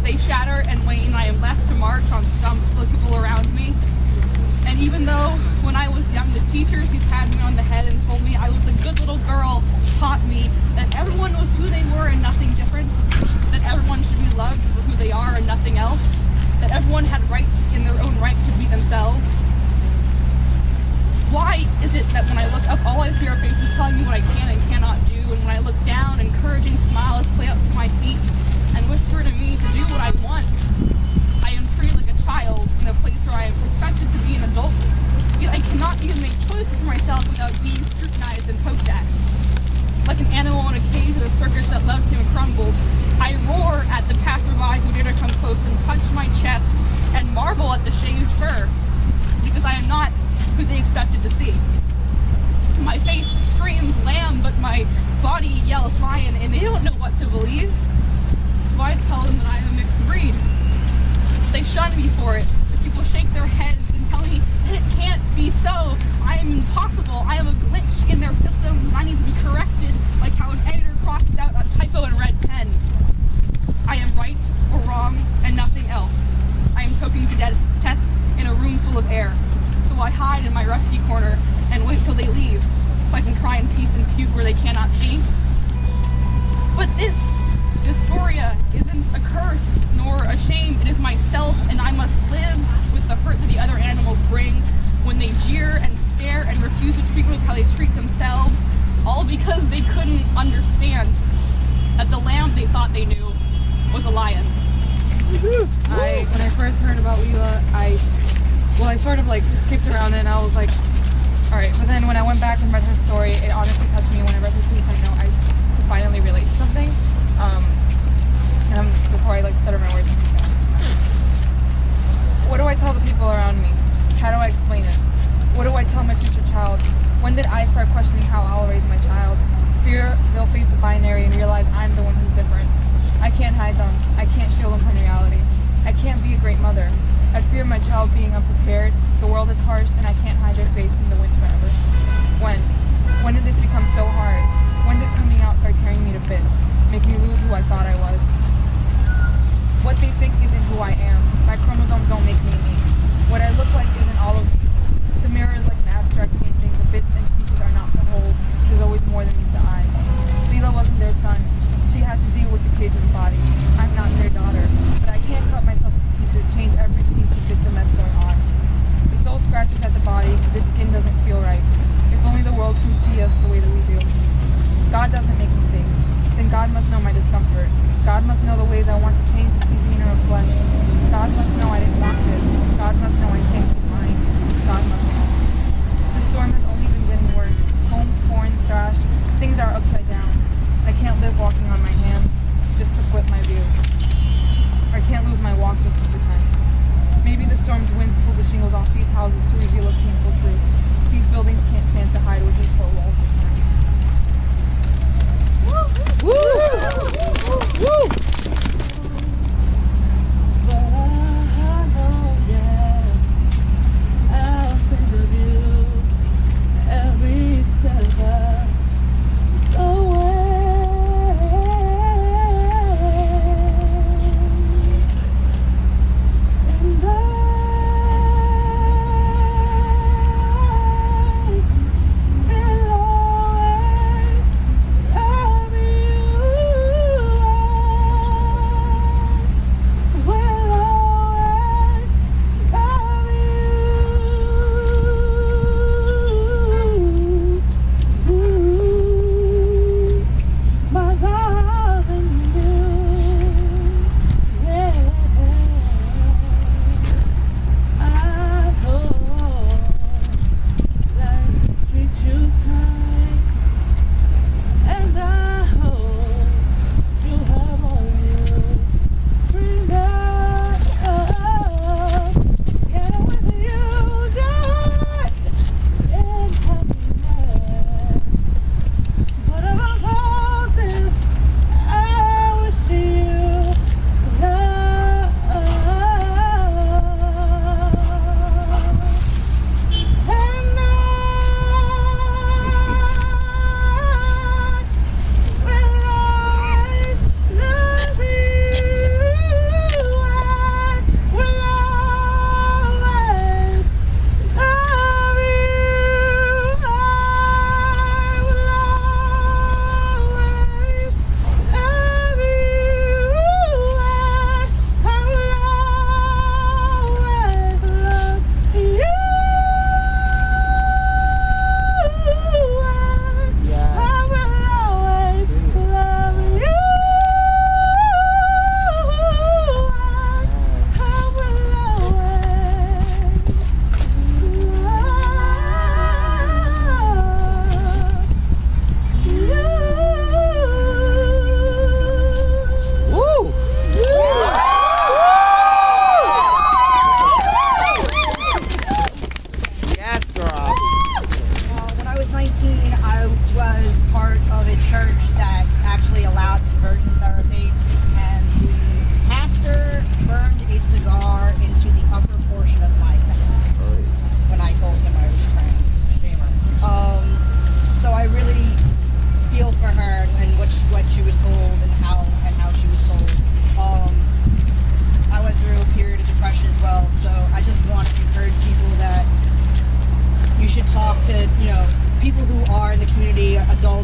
They shatter and wane. I am left to march on stumps with people around me. And even though when I was young, the teachers who pat me on the head and told me I was a good little girl taught me that everyone was who they were and nothing different, that everyone should be loved for who they are and nothing else, that everyone had rights in their own right to be themselves. Why is it that when I look up, all I see are faces telling me what I can and cannot do, and when I look down, encouraging smiles play up to my feet and whisper to me to do what I want? I am free like a child in a place where I am expected to be an adult, yet I cannot even make choices for myself without being scrutinized and poked at. Like an animal in a cage at a circus that loved him crumbled, I roar at the passerby who dare to come close and touch my chest and marvel at the shaved fur, because I am not who they expected to see. My face screams lamb, but my body yells lion, and they don't know what to believe. So I tell them that I am a mixed breed. They shun me for it. The people shake their heads and tell me that it can't be so. I am impossible. I am a glitch in their systems. I need to be corrected, like how an editor crosses out a typo in red pen. I am right or wrong and nothing else. I am choking to death in a room full of air. So I hide in my rusty corner and wait till they leave, so I can cry in peace and puke where they cannot see. But this dysphoria isn't a curse nor a shame. It is myself, and I must live with the hurt that the other animals bring when they jeer and stare and refuse to treat me how they treat themselves, all because they couldn't understand that the lamb they thought they knew was a lion. When I first heard about Leelah, I sort of like skipped around it, and I was like, all right. But then when I went back and read her story, it honestly touched me. When I read the suicide note, I could finally relate to something. Before I stutter my words. What do I tell the people around me? How do I explain it? What do I tell my future child? When did I start questioning how I'll raise my child? Fear they'll face the binary and realize I'm the one who's different. I can't hide them. I can't shield them from reality. I can't be a great mother. I fear my child being unprepared. The world is harsh, and I can't hide their face from the winds forever. When did this become so hard? When did coming out start tearing me to bits, make me lose who I thought I was? What they think isn't who I am. My chromosomes don't make me me. What I look like isn't all of me. The mirror is like an abstract painting. The bits and pieces are not to hold. There's always more than meets the eye. Leelah wasn't their son. She had to deal with the cage of the body. I'm not their daughter, but I can't cut myself to pieces, change every piece to fit the mess going on. The soul scratches at the body. The skin doesn't feel right. If only the world can see us the way that we do. God doesn't make mistakes. Then God must know my discomfort. God must know the ways I want to change this demeanor of flesh. God must know I didn't want this. God must know I can't keep mine. God must know. The storm has only been getting worse. Homes torn, thrashed. Things are upside down. I can't live walking on my hands just to flip my view. I can't lose my walk just to pretend. Maybe the storm's winds pull the shingles off these houses to reveal a painful truth. These buildings can't stand to hide with these four walls this time. Woo! Woo! Woo!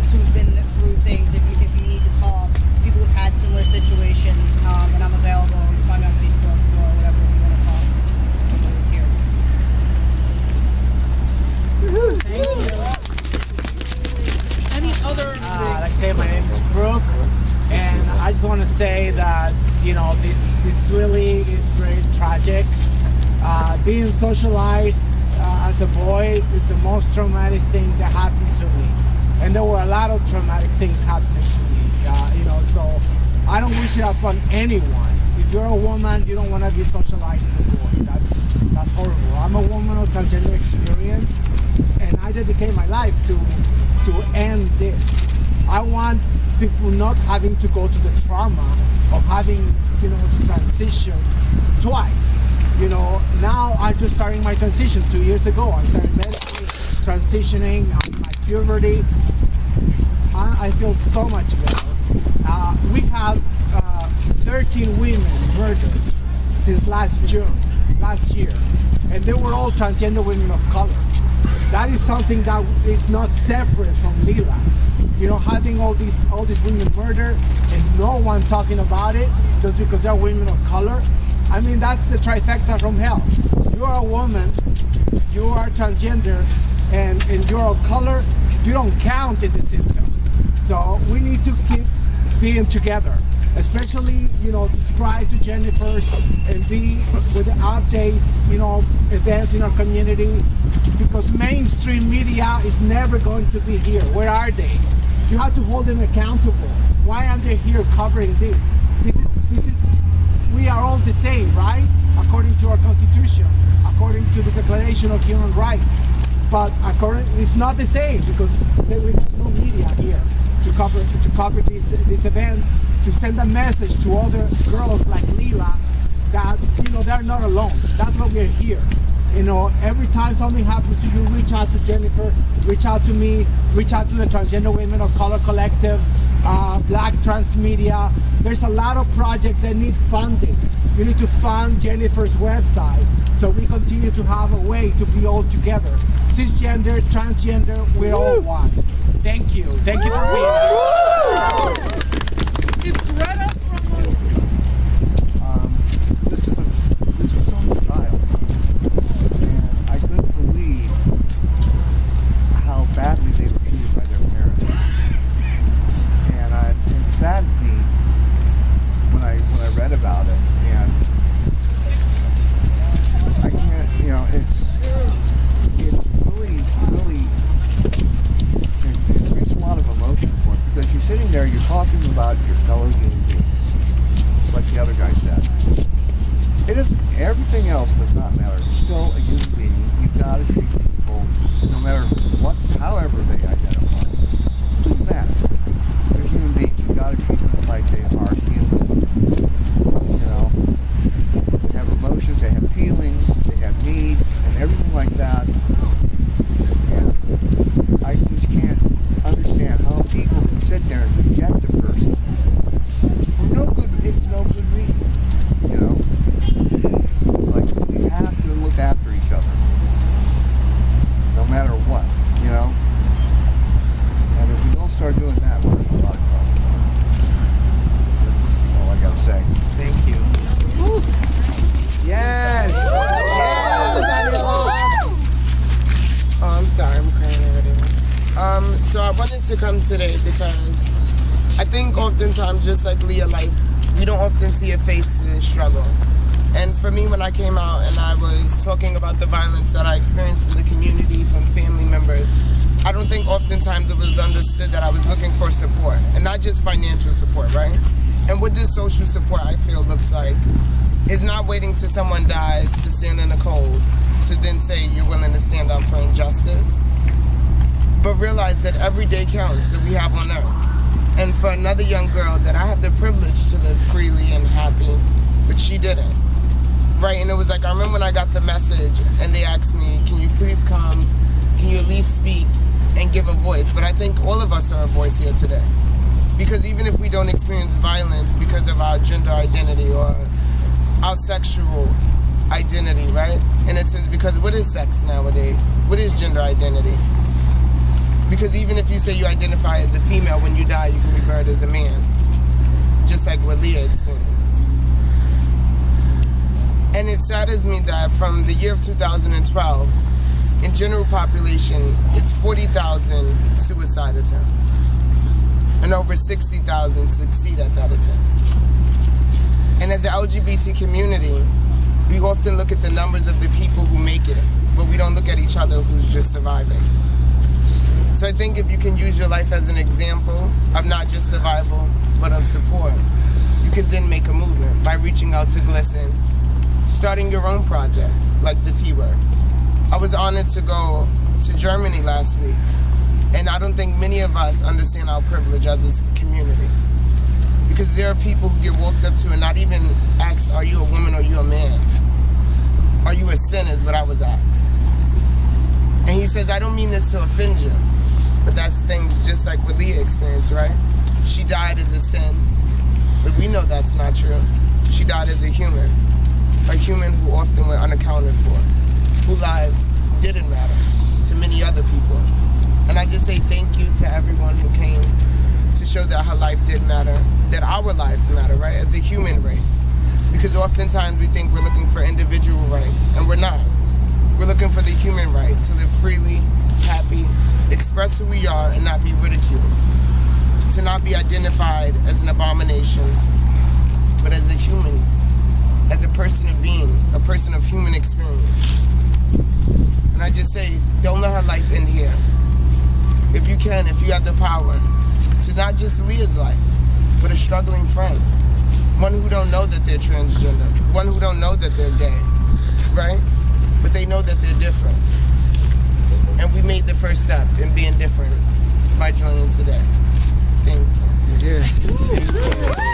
adults who've been through things. If you need to talk, people who've had similar situations, and I'm available. You can find me on Facebook or whatever if you want to talk. I'm always here. Thank you. Any other? Like I say, my name is Brooke, and I just want to say that this really is very tragic. Being socialized as a boy is the most traumatic thing that happened to me, and there were a lot of traumatic things happening to me. So I don't wish it upon anyone. If you're a woman, you don't want to be socialized as a boy. That's horrible. I'm a woman of transgender experience, and I dedicate my life to end this. I want people not having to go to the trauma of having, to transition twice. Now I'm just starting my transition 2 years ago. I started medically transitioning, my puberty. I feel so much better. We have 13 women murdered since last year, and they were all transgender women of color. That is something that is not separate from Leelah. Having all these women murdered and no one talking about it just because they're women of color. I mean, that's the trifecta from hell. You are a woman, you are transgender, and you're of color. You don't count in the system. So we need to keep being together. Especially, subscribe to Jennifer's and be with the updates, events in our community, because mainstream media is never going to be here. Where are they? You have to hold them accountable. Why aren't they here covering this? We are all the same, right? According to our Constitution, according to the Declaration of Human Rights. But it's not the same because we have no media here to cover this event, to send a message to other girls like Leelah that they're not alone. That's why we're here. Every time something happens to you, reach out to Jennifer, reach out to me, reach out to the Transgender Women of Color Collective, Black Trans Media. There's a lot of projects that need funding. You need to fund Jennifer's website so we continue to have a way to be all together. Cisgender, transgender, we're all one. Thank you. Thank you for being here. Is Greta from This was someone's child, and I couldn't believe how badly they were treated by their parents. And it saddened me when I read about it, and I can't, it's really, it brings a lot of emotion for it, because you're sitting there, you're talking about your fellow human beings, like the other guy said. Everything else does not matter. You're still a human being. You've got to treat people, no matter however they identify. It doesn't matter. They're human beings. You've got to treat them like they are human. They have emotions, they have feelings, they have needs, and everything like that. And I just can't understand how people can sit there and reject a person it's no good reason. It's like we have to look after each other, no matter what. And if we don't start doing that, we're in a lot of trouble. That's all I gotta say. Thank you. Woo. Yes! Oh, I'm sorry, I'm crying already. So I wanted to come today because I think oftentimes, just like Leah, we don't often see a face to this struggle. And for me, when I came out and I was talking about the violence that I experienced in the community from family members, I don't think oftentimes it was understood that I was looking for support, and not just financial support, right? And what this social support, I feel, looks like is not waiting till someone dies to stand in the cold to then say you're willing to stand up for injustice, but realize that every day counts that we have on earth. And for another young girl that I have the privilege to live freely and happy, but she didn't, right? And it was like, I remember when I got the message and they asked me, can you please come, can you at least speak and give a voice? But I think all of us are a voice here today, because even if we don't experience violence because of our gender identity or our sexual identity, right? In a sense, because what is sex nowadays? What is gender identity? Because even if you say you identify as a female, when you die, you can be buried as a man. Just like what Leah experienced. And it saddens me that from the year of 2012, in general population, it's 40,000 suicide attempts. And over 60,000 succeed at that attempt. And as an LGBT community, we often look at the numbers of the people who make it, but we don't look at each other who's just surviving. So I think if you can use your life as an example of not just survival, but of support, you can then make a movement by reaching out to GLSEN, starting your own projects, like the T-Word. I was honored to go to Germany last week, and I don't think many of us understand our privilege as a community. Because there are people who get walked up to and not even asked, are you a woman or are you a man? Are you a sin is what I was asked. And he says, I don't mean this to offend you, but that's things just like what Leah experienced, right? She died as a sin, but we know that's not true. She died as a human who often went unaccounted for, whose life didn't matter to many other people. And I just say thank you to everyone who came to show that her life did matter, that our lives matter, right, as a human race. Because oftentimes we think we're looking for individual rights, and we're not. We're looking for the human right to live freely, happy, express who we are, and not be ridiculed. To not be identified as an abomination, but as a human, as a person of being, a person of human experience. And I just say, don't let her life end here. If you can, if you have the power, to not just Leah's life, but a struggling friend. One who don't know that they're transgender, one who don't know that they're gay, right? But they know that they're different. And we made the first step in being different by joining today. Thank you. Yeah.